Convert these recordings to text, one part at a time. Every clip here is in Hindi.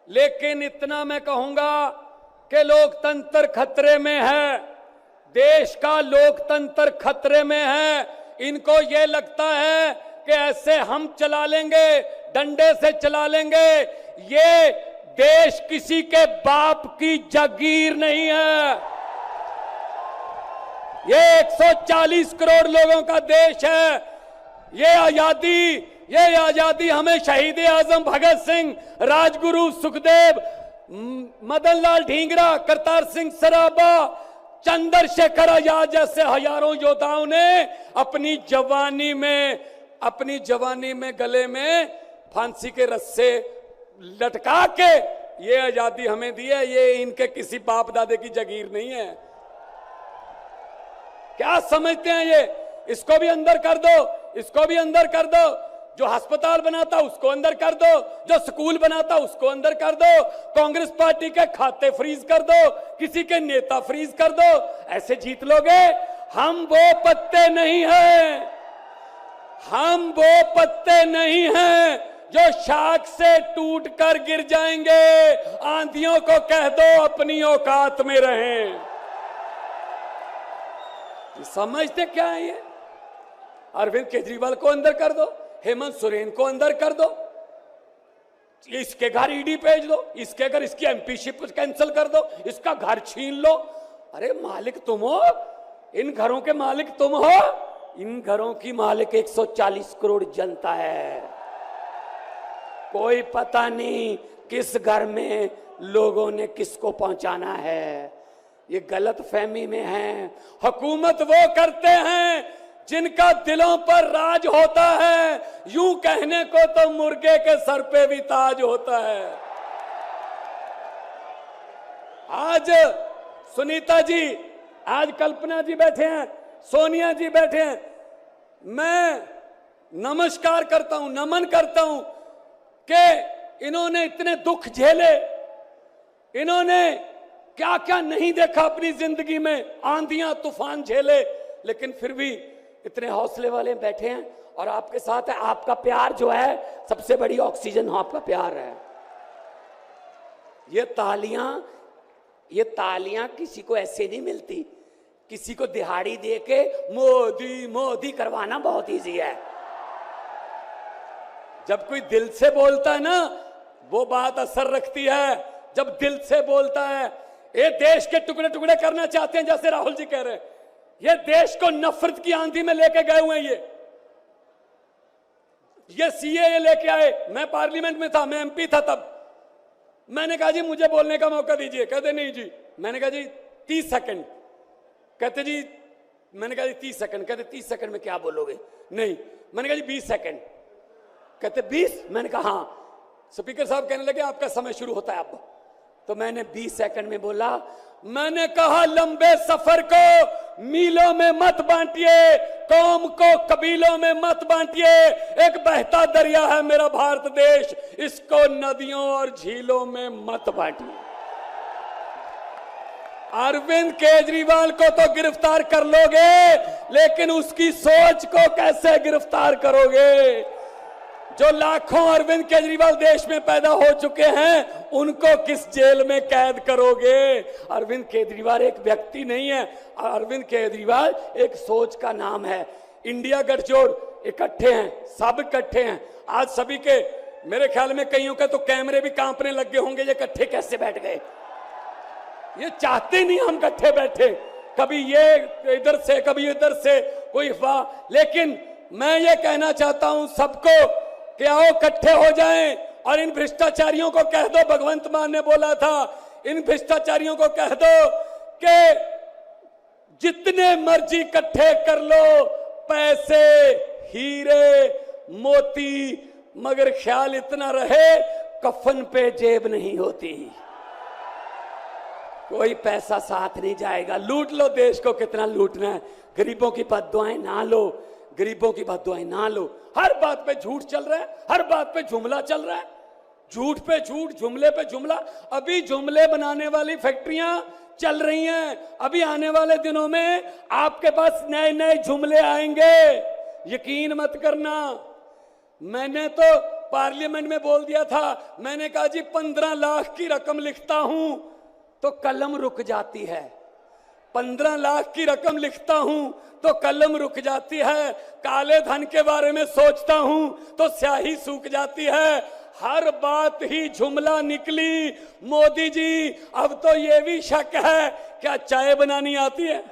लेकिन इतना मैं कहूंगा कि लोकतंत्र खतरे में है, देश का लोकतंत्र खतरे में है। इनको ये लगता है कि ऐसे हम चला लेंगे, डंडे से चला लेंगे। ये देश किसी के बाप की जागीर नहीं है, ये 140 करोड़ लोगों का देश है। ये आजादी हमें शहीद आजम भगत सिंह, राजगुरु सुखदेव, मदन लाल ढींगरा, करतार सिंह सराबा, चंद्रशेखर आजाद जैसे हजारों योद्धाओं ने अपनी जवानी में गले में फांसी के रस्से लटका के ये आजादी हमें दी है। ये इनके किसी बाप दादे की जागीर नहीं है। क्या समझते हैं ये? इसको भी अंदर कर दो, इसको भी अंदर कर दो। जो अस्पताल बनाता उसको अंदर कर दो, जो स्कूल बनाता उसको अंदर कर दो, कांग्रेस पार्टी के खाते फ्रीज कर दो, किसी के नेता फ्रीज कर दो। ऐसे जीत लोगे? हम वो पत्ते नहीं हैं, हम वो पत्ते नहीं हैं जो शाख से टूट कर गिर जाएंगे। आंधियों को कह दो अपनी औकात में रहें। समझते क्या है ये? अरविंद केजरीवाल को अंदर कर दो, हेमंत सोरेन को अंदर कर दो, इसके घर ईडी भेज दो, इसके घर इसकी एमपीशिप कैंसिल कर दो, इसका घर छीन लो। अरे मालिक तुम हो, इन घरों के मालिक तुम हो। इन घरों की मालिक 140 करोड़ जनता है। कोई पता नहीं किस घर में लोगों ने किसको पहुंचाना है। ये गलत फहमी में है। हुकूमत वो करते हैं जिनका दिलों पर राज होता है। यूं कहने को तो मुर्गे के सर पे भी ताज होता है। आज सुनीता जी, आज कल्पना जी बैठे हैं, सोनिया जी बैठे हैं। मैं नमस्कार करता हूं, नमन करता हूं कि इन्होंने इतने दुख झेले, इन्होंने क्या क्या नहीं देखा अपनी जिंदगी में, आंधियां तूफान झेले, लेकिन फिर भी इतने हौसले वाले बैठे हैं और आपके साथ है। आपका प्यार जो है सबसे बड़ी ऑक्सीजन आपका प्यार है। ये तालियां किसी को ऐसे नहीं मिलती। किसी को दिहाड़ी दे के मोदी मोदी करवाना बहुत इजी है। जब कोई दिल से बोलता है ना, वो बात असर रखती है। जब दिल से बोलता है, ये देश के टुकड़े टुकड़े करना चाहते हैं, जैसे राहुल जी कह रहे हैं। ये देश को नफरत की आंधी में लेके गए हुए हैं। ये सीएए लेके आए। मैं पार्लियामेंट में था, मैं एमपी था तब। मैंने कहा जी मुझे बोलने का मौका दीजिए। कहते नहीं जी। मैंने कहा जी 30 सेकंड। कहते जी, मैंने कहा जी 30 सेकंड। कहते 30 सेकंड में क्या बोलोगे? नहीं। मैंने कहा जी 20 सेकंड। कहते 20? मैंने कहा हाँ। स्पीकर साहब कहने लगे आपका समय शुरू होता है अब। तो मैंने 20 सेकंड में बोला। मैंने कहा लंबे सफर को मीलों में मत बांटिए, कौम को कबीलों में मत बांटिए। एक बहता दरिया है मेरा भारत देश, इसको नदियों और झीलों में मत बांटिए। अरविंद केजरीवाल को तो गिरफ्तार कर लोगे, लेकिन उसकी सोच को कैसे गिरफ्तार करोगे? जो लाखों अरविंद केजरीवाल देश में पैदा हो चुके हैं, उनको किस जेल में कैद करोगे? अरविंद केजरीवाल एक व्यक्ति नहीं है, अरविंद केजरीवाल एक सोच का नाम है। इंडिया गठजोड़ इकट्ठे हैं, सब इकट्ठे हैं। आज सभी के, मेरे ख्याल में कईयों के तो कैमरे भी कांपने लग गए होंगे, ये इकट्ठे कैसे बैठ गए? ये चाहते नहीं हम इकट्ठे बैठे, कभी ये इधर से कभी इधर से, कोई अफवाह। लेकिन मैं ये कहना चाहता हूं सबको कि आओ इकट्ठे हो जाएं और इन भ्रष्टाचारियों को कह दो, भगवंत मान ने बोला था, इन भ्रष्टाचारियों को कह दो कि जितने मर्जी इकट्ठे कर लो पैसे, हीरे, मोती, मगर ख्याल इतना रहे कफन पे जेब नहीं होती। कोई पैसा साथ नहीं जाएगा। लूट लो देश को, कितना लूटना है। गरीबों की बद्दुआएं ना लो, गरीबों की बद्दुआएं ना लो। हर बात पे झूठ चल रहा है, हर बात पे जुमला चल रहा है, झूठ पे झूठ, जुमले पे जुमला। अभी जुमले बनाने वाली फैक्ट्रियां चल रही हैं। अभी आने वाले दिनों में आपके पास नए नए जुमले आएंगे, यकीन मत करना। मैंने तो पार्लियामेंट में बोल दिया था। मैंने कहा जी 15 लाख की रकम लिखता हूं तो कलम रुक जाती है, 15 लाख की रकम लिखता हूं तो कलम रुक जाती है, काले धन के बारे में सोचता हूं तो स्याही सूख जाती है। हर बात ही जुमला निकली। मोदी जी अब तो ये भी शक है क्या चाय बनानी आती है?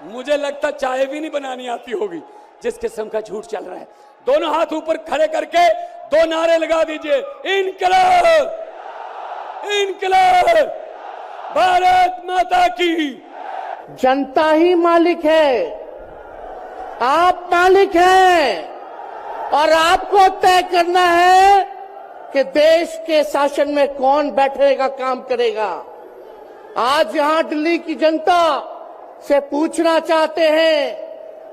मुझे लगता चाय भी नहीं बनानी आती होगी, जिस किस्म का झूठ चल रहा है। दोनों हाथ ऊपर खड़े करके 2 नारे लगा दीजिए, इनकलाब, इनकलाब, भारत माता की। जनता ही मालिक है, आप मालिक हैं और आपको तय करना है कि देश के शासन में कौन बैठने का काम करेगा। आज यहां दिल्ली की जनता से पूछना चाहते हैं,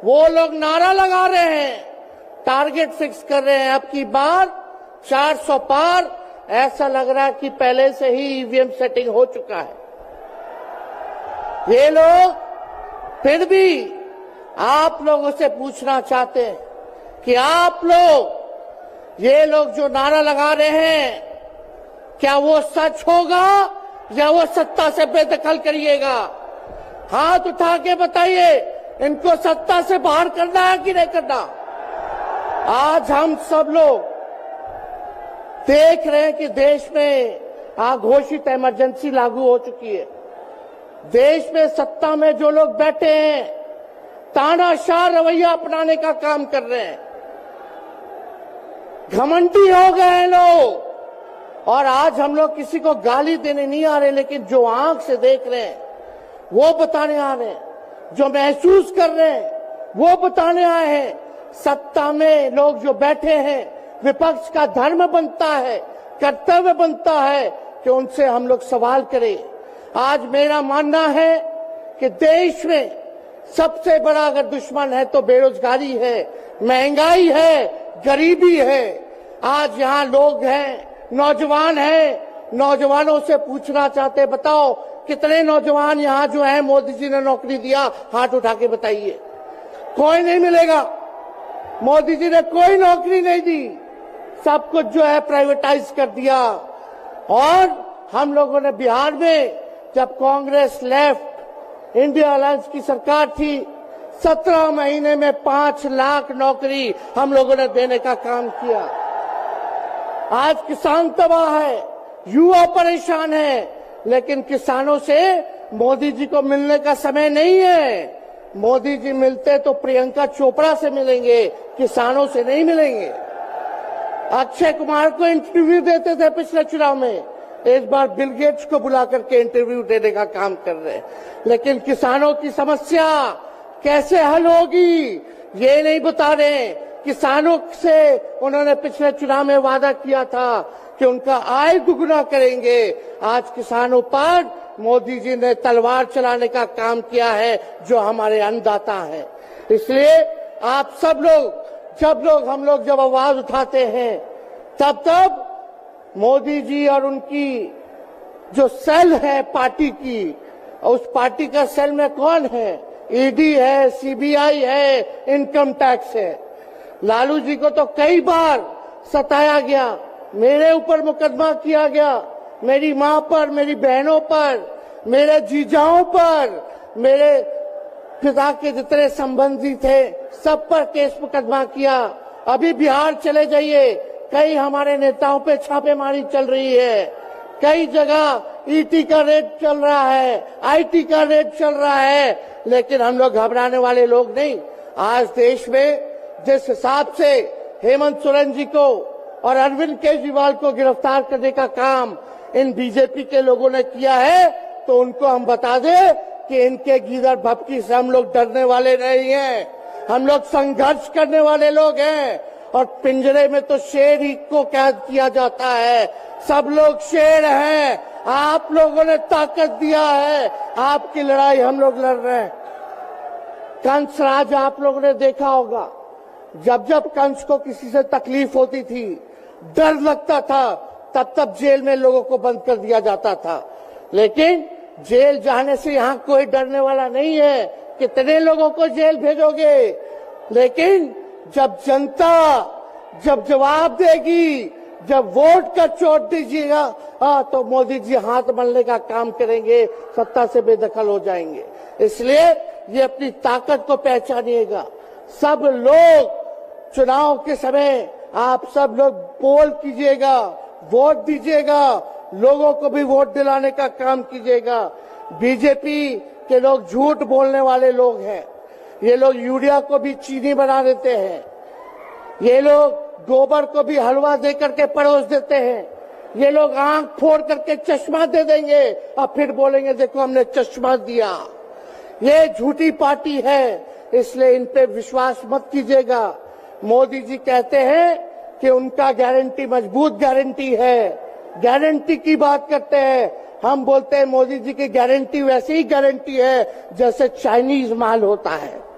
वो लोग नारा लगा रहे हैं, टारगेट फिक्स कर रहे हैं, अब की बार 400 पार। ऐसा लग रहा है कि पहले से ही ईवीएम सेटिंग हो चुका है। ये लोग फिर भी आप लोगों से पूछना चाहते हैं कि आप लोग, ये लोग जो नारा लगा रहे हैं, क्या वो सच होगा या वो सत्ता से बेदखल करिएगा? हाथ उठा के बताइए, इनको सत्ता से बाहर करना है कि नहीं करना? आज हम सब लोग देख रहे हैं कि देश में अघोषित इमरजेंसी लागू हो चुकी है। देश में सत्ता में जो लोग बैठे हैं तानाशाह रवैया अपनाने का काम कर रहे हैं, घमंडी हो गए हैं लोग। और आज हम लोग किसी को गाली देने नहीं आ रहे, लेकिन जो आंख से देख रहे हैं वो बताने आ रहे हैं, जो महसूस कर रहे हैं वो बताने आए हैं। सत्ता में लोग जो बैठे हैं, विपक्ष का धर्म बनता है, कर्तव्य बनता है कि उनसे हम लोग सवाल करें। आज मेरा मानना है कि देश में सबसे बड़ा अगर दुश्मन है तो बेरोजगारी है, महंगाई है, गरीबी है। आज यहाँ लोग हैं, नौजवान हैं, नौजवानों से पूछना चाहते, बताओ कितने नौजवान यहाँ जो हैं मोदी जी ने नौकरी दिया? हाथ उठा के बताइए। कोई नहीं मिलेगा। मोदी जी ने कोई नौकरी नहीं दी, सब कुछ जो है प्राइवेटाइज कर दिया। और हम लोगों ने बिहार में जब कांग्रेस लेफ्ट इंडिया अलायंस की सरकार थी, 17 महीने में 5 लाख नौकरी हम लोगों ने देने का काम किया। आज किसान तबाह है, युवा परेशान है, लेकिन किसानों से मोदी जी को मिलने का समय नहीं है। मोदी जी मिलते तो प्रियंका चोपड़ा से मिलेंगे, किसानों से नहीं मिलेंगे। अक्षय कुमार को इंटरव्यू देते थे पिछले चुनाव में, इस बार बिल गेट्स को बुला करके इंटरव्यू देने का काम कर रहे हैं। लेकिन किसानों की समस्या कैसे हल होगी ये नहीं बता रहे। किसानों से उन्होंने पिछले चुनाव में वादा किया था कि उनका आय दुगुना करेंगे। आज किसानों पर मोदी जी ने तलवार चलाने का काम किया है, जो हमारे अन्नदाता हैं। इसलिए आप सब लोग जब आवाज उठाते हैं, तब मोदी जी और उनकी जो सेल है पार्टी की, उस पार्टी का सेल में कौन है? ईडी है, सीबीआई है, इनकम टैक्स है। लालू जी को तो कई बार सताया गया, मेरे ऊपर मुकदमा किया गया, मेरी मां पर, मेरी बहनों पर, मेरे जीजाओं पर, मेरे पिता के जितने संबंधी थे सब पर केस मुकदमा किया। अभी बिहार चले जाइए, कई हमारे नेताओं पे छापेमारी चल रही है, कई जगह ईटी का रेड चल रहा है, आईटी का रेड चल रहा है, लेकिन हम लोग घबराने वाले लोग नहीं। आज देश में जिस हिसाब से हेमंत सोरेन जी को और अरविंद केजरीवाल को गिरफ्तार करने का काम इन बीजेपी के लोगों ने किया है, तो उनको हम बता दें कि इनके गीदड़ भपकी से हम लोग डरने वाले नहीं हैं। हम लोग संघर्ष करने वाले लोग हैं। और पिंजरे में तो शेर ही को कैद किया जाता है, सब लोग शेर हैं। आप लोगों ने ताकत दिया है, आपकी लड़ाई हम लोग लड़ रहे हैं। कंस राज आप लोगों ने देखा होगा, जब कंस को किसी से तकलीफ होती थी, डर लगता था, तब जेल में लोगों को बंद कर दिया जाता था। लेकिन जेल जाने से यहाँ कोई डरने वाला नहीं है। कितने लोगों को जेल भेजोगे? लेकिन जब जनता जब जवाब देगी, जब वोट का चोट दीजिएगा, तो मोदी जी हाथ मलने का काम करेंगे, सत्ता से बेदखल हो जाएंगे। इसलिए ये अपनी ताकत को पहचानिएगा। सब लोग चुनाव के समय आप सब लोग पोल कीजिएगा, वोट दीजिएगा, लोगों को भी वोट दिलाने का काम कीजिएगा। बीजेपी के लोग झूठ बोलने वाले लोग हैं। ये लोग यूरिया को भी चीनी बना देते हैं। ये लोग गोबर को भी हलवा दे करके परोस देते हैं। ये लोग आंख फोड़ करके चश्मा दे देंगे और फिर बोलेंगे देखो हमने चश्मा दिया। ये झूठी पार्टी है, इसलिए इन पे विश्वास मत कीजिएगा। मोदी जी कहते हैं कि उनका गारंटी मजबूत गारंटी है, गारंटी की बात करते हैं। हम बोलते हैं मोदी जी की गारंटी वैसे ही गारंटी है जैसे चाइनीज माल होता है।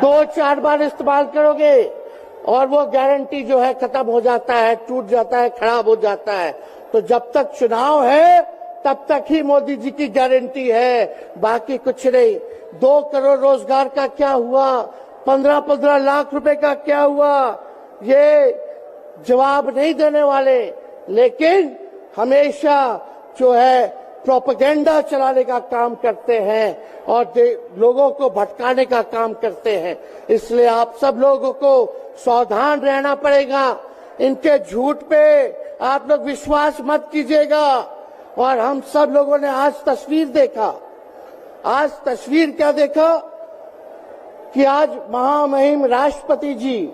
2-4 बार इस्तेमाल करोगे और वो गारंटी जो है खत्म हो जाता है, टूट जाता है, खराब हो जाता है। तो जब तक चुनाव है तब तक ही मोदी जी की गारंटी है, बाकी कुछ नहीं। 2 करोड़ रोजगार का क्या हुआ, 15-15 लाख रुपए का क्या हुआ, ये जवाब नहीं देने वाले, लेकिन हमेशा जो है प्रोपेगेंडा चलाने का काम करते हैं और लोगों को भटकाने का काम करते हैं। इसलिए आप सब लोगों को सावधान रहना पड़ेगा। इनके झूठ पे आप लोग विश्वास मत कीजिएगा। और हम सब लोगों ने आज तस्वीर देखा। आज तस्वीर क्या देखा कि आज महामहिम राष्ट्रपति जी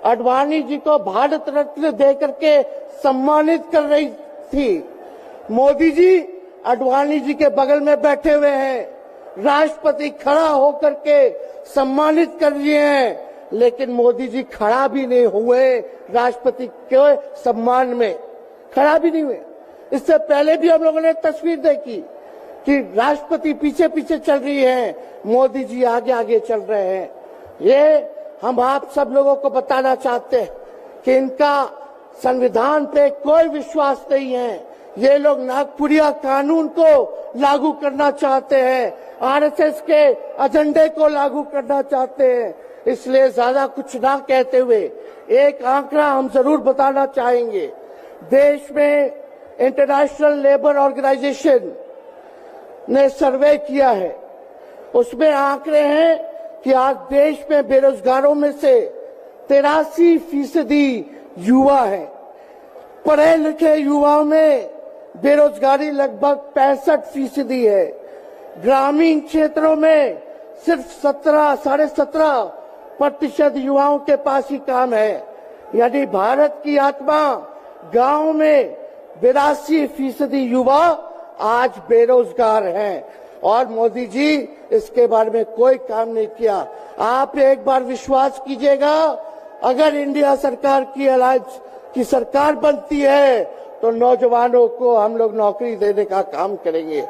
आडवाणी जी को भारत रत्न देकर के सम्मानित कर रही थी। मोदी जी आडवाणी जी के बगल में बैठे हुए हैं, राष्ट्रपति खड़ा होकर के सम्मानित कर रहे हैं, लेकिन मोदी जी खड़ा भी नहीं हुए राष्ट्रपति के सम्मान में, खड़ा भी नहीं हुए। इससे पहले भी हम लोगों ने तस्वीर देखी कि राष्ट्रपति पीछे पीछे चल रही है, मोदी जी आगे आगे चल रहे हैं। ये हम आप सब लोगों को बताना चाहते हैं कि इनका संविधान पे कोई विश्वास नहीं है। ये लोग नागपुरिया कानून को लागू करना चाहते हैं, आरएसएस के एजेंडे को लागू करना चाहते हैं। इसलिए ज्यादा कुछ ना कहते हुए एक आंकड़ा हम जरूर बताना चाहेंगे। देश में इंटरनेशनल लेबर ऑर्गेनाइजेशन ने सर्वे किया है, उसमें आंकड़े हैं कि आज देश में बेरोजगारों में से 83% युवा है। पढ़े लिखे युवाओं में बेरोजगारी लगभग 65% है। ग्रामीण क्षेत्रों में सिर्फ 17.5% युवाओं के पास ही काम है। यानी भारत की आत्मा गांव में 82% युवा आज बेरोजगार हैं और मोदी जी इसके बारे में कोई काम नहीं किया। आप एक बार विश्वास कीजिएगा, अगर इंडिया सरकार की अलायंस की सरकार बनती है तो नौजवानों को हम लोग नौकरी देने का काम करेंगे,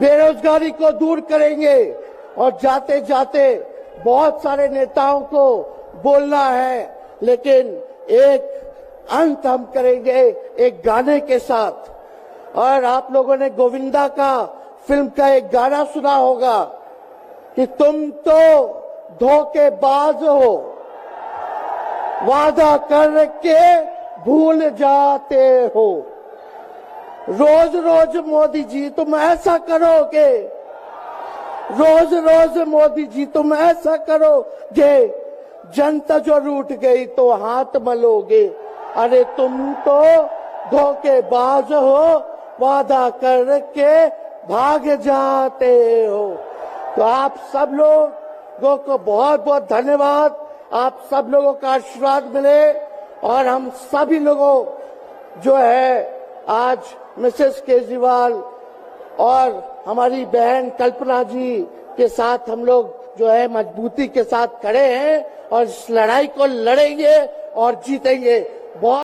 बेरोजगारी को दूर करेंगे। और जाते जाते बहुत सारे नेताओं को बोलना है, लेकिन एक अंत हम करेंगे एक गाने के साथ। और आप लोगों ने गोविंदा का फिल्म का एक गाना सुना होगा कि तुम तो धोखेबाज हो, वादा करके भूल जाते हो। रोज रोज मोदी जी तुम ऐसा करोगे, रोज रोज मोदी जी तुम ऐसा करोगे, जनता जो रूठ गई तो हाथ मलोगे। अरे तुम तो धोखेबाज हो, वादा करके भाग जाते हो। तो आप सब लोगों को बहुत बहुत धन्यवाद। आप सब लोगों का आशीर्वाद मिले और हम सभी लोगों जो है आज मिसेस केजरीवाल और हमारी बहन कल्पना जी के साथ हम लोग जो है मजबूती के साथ खड़े हैं और इस लड़ाई को लड़ेंगे और जीतेंगे। बहुत